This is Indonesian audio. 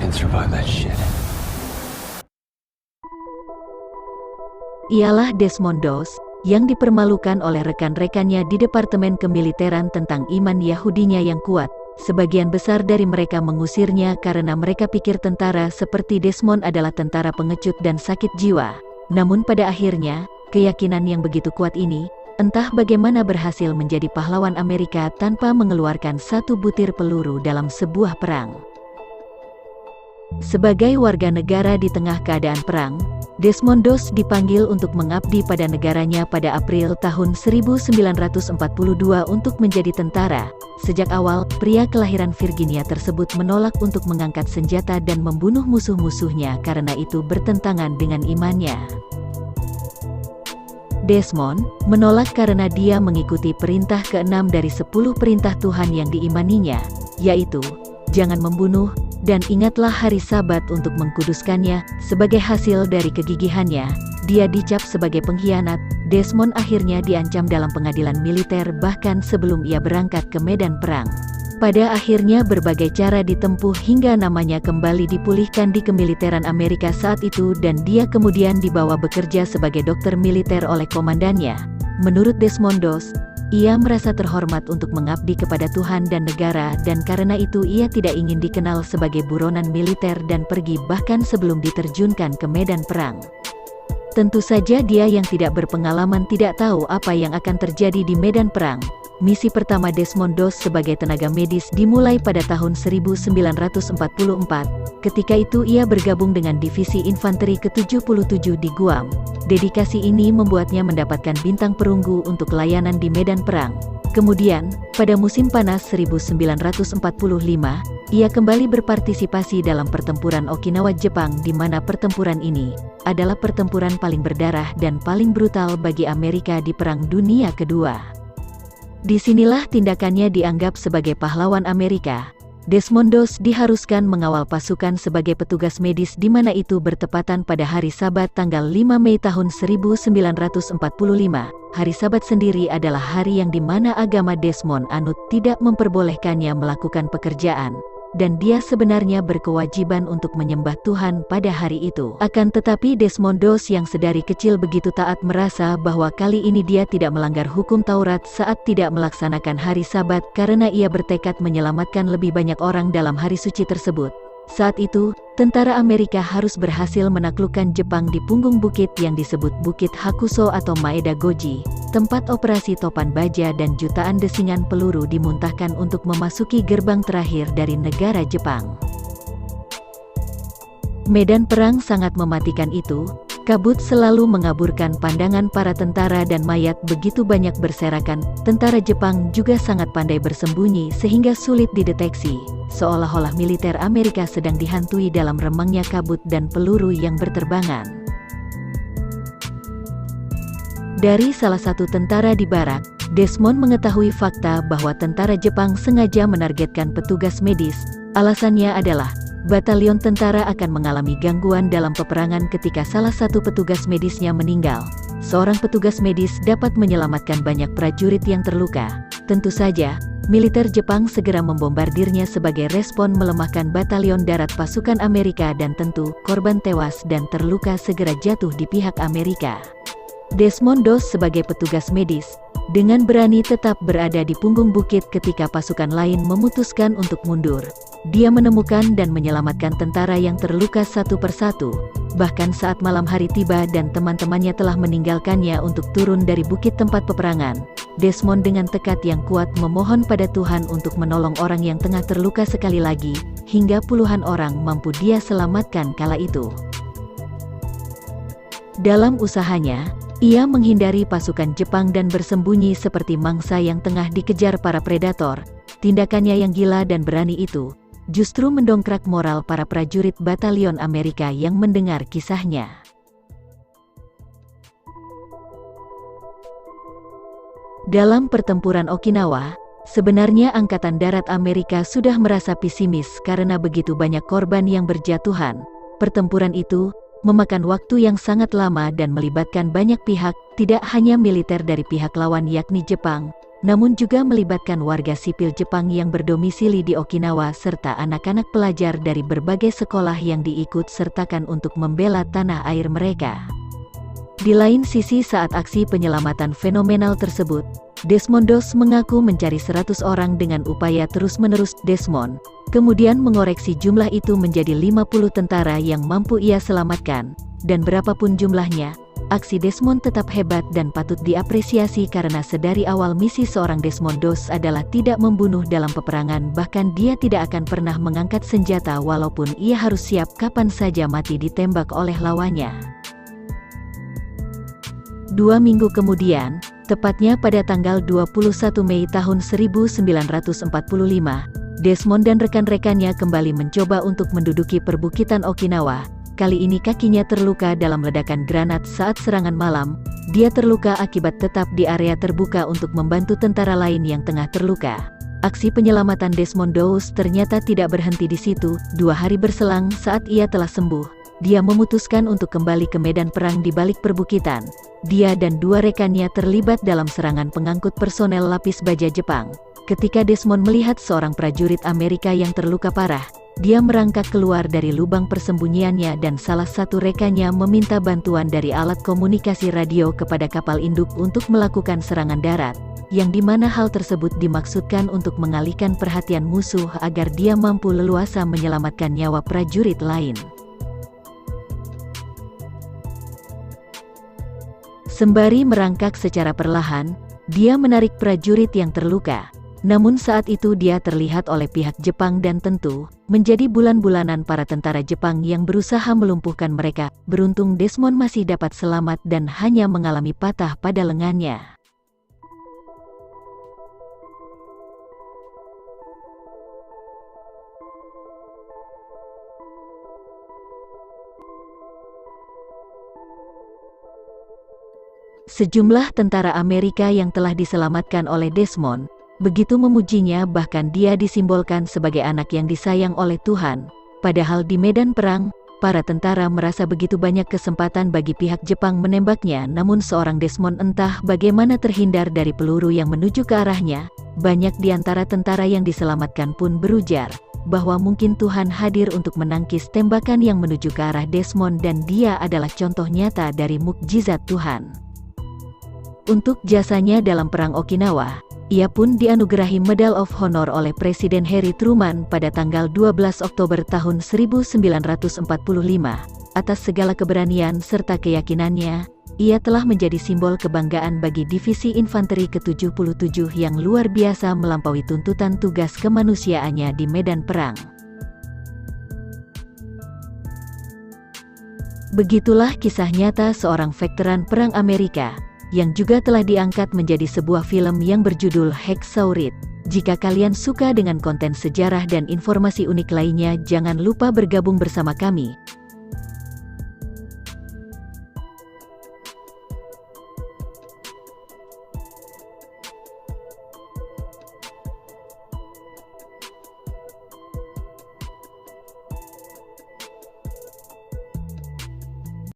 can survive that shit. Ialah Desmond Doss, yang dipermalukan oleh rekan-rekannya di Departemen Kemiliteran tentang iman Yahudinya yang kuat. Sebagian besar dari mereka mengusirnya karena mereka pikir tentara seperti Desmond adalah tentara pengecut dan sakit jiwa. Namun pada akhirnya, keyakinan yang begitu kuat ini, entah bagaimana berhasil menjadi pahlawan Amerika tanpa mengeluarkan satu butir peluru dalam sebuah perang. Sebagai warga negara di tengah keadaan perang, Desmond Doss dipanggil untuk mengabdi pada negaranya pada April tahun 1942 untuk menjadi tentara. Sejak awal, pria kelahiran Virginia tersebut menolak untuk mengangkat senjata dan membunuh musuh-musuhnya karena itu bertentangan dengan imannya. Desmond menolak karena dia mengikuti perintah ke-6 dari 10 perintah Tuhan yang diimaninya, yaitu, jangan membunuh, dan ingatlah hari Sabat untuk mengkuduskannya. Sebagai hasil dari kegigihannya, dia dicap sebagai pengkhianat. Desmond akhirnya diancam dalam pengadilan militer bahkan sebelum ia berangkat ke medan perang. Pada akhirnya berbagai cara ditempuh hingga namanya kembali dipulihkan di kemiliteran Amerika saat itu dan dia kemudian dibawa bekerja sebagai dokter militer oleh komandannya. Menurut Desmond Doss, ia merasa terhormat untuk mengabdi kepada Tuhan dan negara dan karena itu ia tidak ingin dikenal sebagai buronan militer dan pergi bahkan sebelum diterjunkan ke medan perang. Tentu saja dia yang tidak berpengalaman tidak tahu apa yang akan terjadi di medan perang. Misi pertama Desmond Doss sebagai tenaga medis dimulai pada tahun 1944. Ketika itu ia bergabung dengan Divisi Infanteri ke-77 di Guam. Dedikasi ini membuatnya mendapatkan bintang perunggu untuk layanan di medan perang. Kemudian, pada musim panas 1945, ia kembali berpartisipasi dalam pertempuran Okinawa Jepang di mana pertempuran ini adalah pertempuran paling berdarah dan paling brutal bagi Amerika di Perang Dunia Kedua. Disinilah tindakannya dianggap sebagai pahlawan Amerika. Desmond Doss diharuskan mengawal pasukan sebagai petugas medis di mana itu bertepatan pada hari Sabat tanggal 5 Mei tahun 1945. Hari Sabat sendiri adalah hari yang dimana agama Desmond anut tidak memperbolehkannya melakukan pekerjaan. Dan dia sebenarnya berkewajiban untuk menyembah Tuhan pada hari itu. Akan tetapi Desmond Doss yang sedari kecil begitu taat merasa bahwa kali ini dia tidak melanggar hukum Taurat saat tidak melaksanakan hari Sabat karena ia bertekad menyelamatkan lebih banyak orang dalam hari suci tersebut. Saat itu, tentara Amerika harus berhasil menaklukkan Jepang di punggung bukit yang disebut Bukit Hakuso atau Maeda Goji, tempat operasi topan baja dan jutaan desingan peluru dimuntahkan untuk memasuki gerbang terakhir dari negara Jepang. Medan perang sangat mematikan itu, kabut selalu mengaburkan pandangan para tentara dan mayat begitu banyak berserakan. Tentara Jepang juga sangat pandai bersembunyi sehingga sulit dideteksi. Seolah-olah militer Amerika sedang dihantui dalam remangnya kabut dan peluru yang berterbangan. Dari salah satu tentara di barak, Desmond mengetahui fakta bahwa tentara Jepang sengaja menargetkan petugas medis. Alasannya adalah, batalion tentara akan mengalami gangguan dalam peperangan ketika salah satu petugas medisnya meninggal. Seorang petugas medis dapat menyelamatkan banyak prajurit yang terluka. Tentu saja, militer Jepang segera membombardirnya sebagai respon melemahkan batalion darat pasukan Amerika dan tentu, korban tewas dan terluka segera jatuh di pihak Amerika. Desmond Doss sebagai petugas medis, dengan berani tetap berada di punggung bukit ketika pasukan lain memutuskan untuk mundur. Dia menemukan dan menyelamatkan tentara yang terluka satu persatu. Bahkan saat malam hari tiba dan teman-temannya telah meninggalkannya untuk turun dari bukit tempat peperangan, Desmond dengan tekad yang kuat memohon pada Tuhan untuk menolong orang yang tengah terluka sekali lagi, hingga puluhan orang mampu dia selamatkan kala itu. Dalam usahanya, ia menghindari pasukan Jepang dan bersembunyi seperti mangsa yang tengah dikejar para predator. Tindakannya yang gila dan berani itu justru mendongkrak moral para prajurit batalion Amerika yang mendengar kisahnya. Dalam pertempuran Okinawa, sebenarnya Angkatan Darat Amerika sudah merasa pesimis karena begitu banyak korban yang berjatuhan. Pertempuran itu memakan waktu yang sangat lama dan melibatkan banyak pihak, tidak hanya militer dari pihak lawan yakni Jepang, namun juga melibatkan warga sipil Jepang yang berdomisili di Okinawa serta anak-anak pelajar dari berbagai sekolah yang diikut sertakan untuk membela tanah air mereka. Di lain sisi, saat aksi penyelamatan fenomenal tersebut, Desmond Doss mengaku mencari 100 orang dengan upaya terus-menerus. Desmond kemudian mengoreksi jumlah itu menjadi 50 tentara yang mampu ia selamatkan, dan berapapun jumlahnya, aksi Desmond tetap hebat dan patut diapresiasi karena sedari awal misi seorang Desmond Doss adalah tidak membunuh dalam peperangan, bahkan dia tidak akan pernah mengangkat senjata walaupun ia harus siap kapan saja mati ditembak oleh lawannya. 2 minggu kemudian, tepatnya pada tanggal 21 Mei tahun 1945, Desmond dan rekan-rekannya kembali mencoba untuk menduduki perbukitan Okinawa. Kali ini kakinya terluka dalam ledakan granat saat serangan malam. Dia terluka akibat tetap di area terbuka untuk membantu tentara lain yang tengah terluka. Aksi penyelamatan Desmond Doss ternyata tidak berhenti di situ. 2 hari berselang saat ia telah sembuh, dia memutuskan untuk kembali ke medan perang di balik perbukitan. Dia dan 2 rekannya terlibat dalam serangan pengangkut personel lapis baja Jepang. Ketika Desmond melihat seorang prajurit Amerika yang terluka parah, dia merangkak keluar dari lubang persembunyiannya dan salah satu rekannya meminta bantuan dari alat komunikasi radio kepada kapal induk untuk melakukan serangan darat, yang dimana hal tersebut dimaksudkan untuk mengalihkan perhatian musuh agar dia mampu leluasa menyelamatkan nyawa prajurit lain. Sembari merangkak secara perlahan, dia menarik prajurit yang terluka. Namun saat itu dia terlihat oleh pihak Jepang dan tentu menjadi bulan-bulanan para tentara Jepang yang berusaha melumpuhkan mereka. Beruntung Desmond masih dapat selamat dan hanya mengalami patah pada lengannya. Sejumlah tentara Amerika yang telah diselamatkan oleh Desmond begitu memujinya, bahkan dia disimbolkan sebagai anak yang disayang oleh Tuhan. Padahal di medan perang, para tentara merasa begitu banyak kesempatan bagi pihak Jepang menembaknya, namun seorang Desmond entah bagaimana terhindar dari peluru yang menuju ke arahnya. Banyak di antara tentara yang diselamatkan pun berujar bahwa mungkin Tuhan hadir untuk menangkis tembakan yang menuju ke arah Desmond dan dia adalah contoh nyata dari mukjizat Tuhan. Untuk jasanya dalam perang Okinawa, ia pun dianugerahi Medal of Honor oleh Presiden Harry Truman pada tanggal 12 Oktober tahun 1945. Atas segala keberanian serta keyakinannya, ia telah menjadi simbol kebanggaan bagi Divisi Infanteri ke-77 yang luar biasa melampaui tuntutan tugas kemanusiaannya di medan perang. Begitulah kisah nyata seorang veteran perang Amerika, yang juga telah diangkat menjadi sebuah film yang berjudul Hacksaw Ridge. Jika kalian suka dengan konten sejarah dan informasi unik lainnya, jangan lupa bergabung bersama kami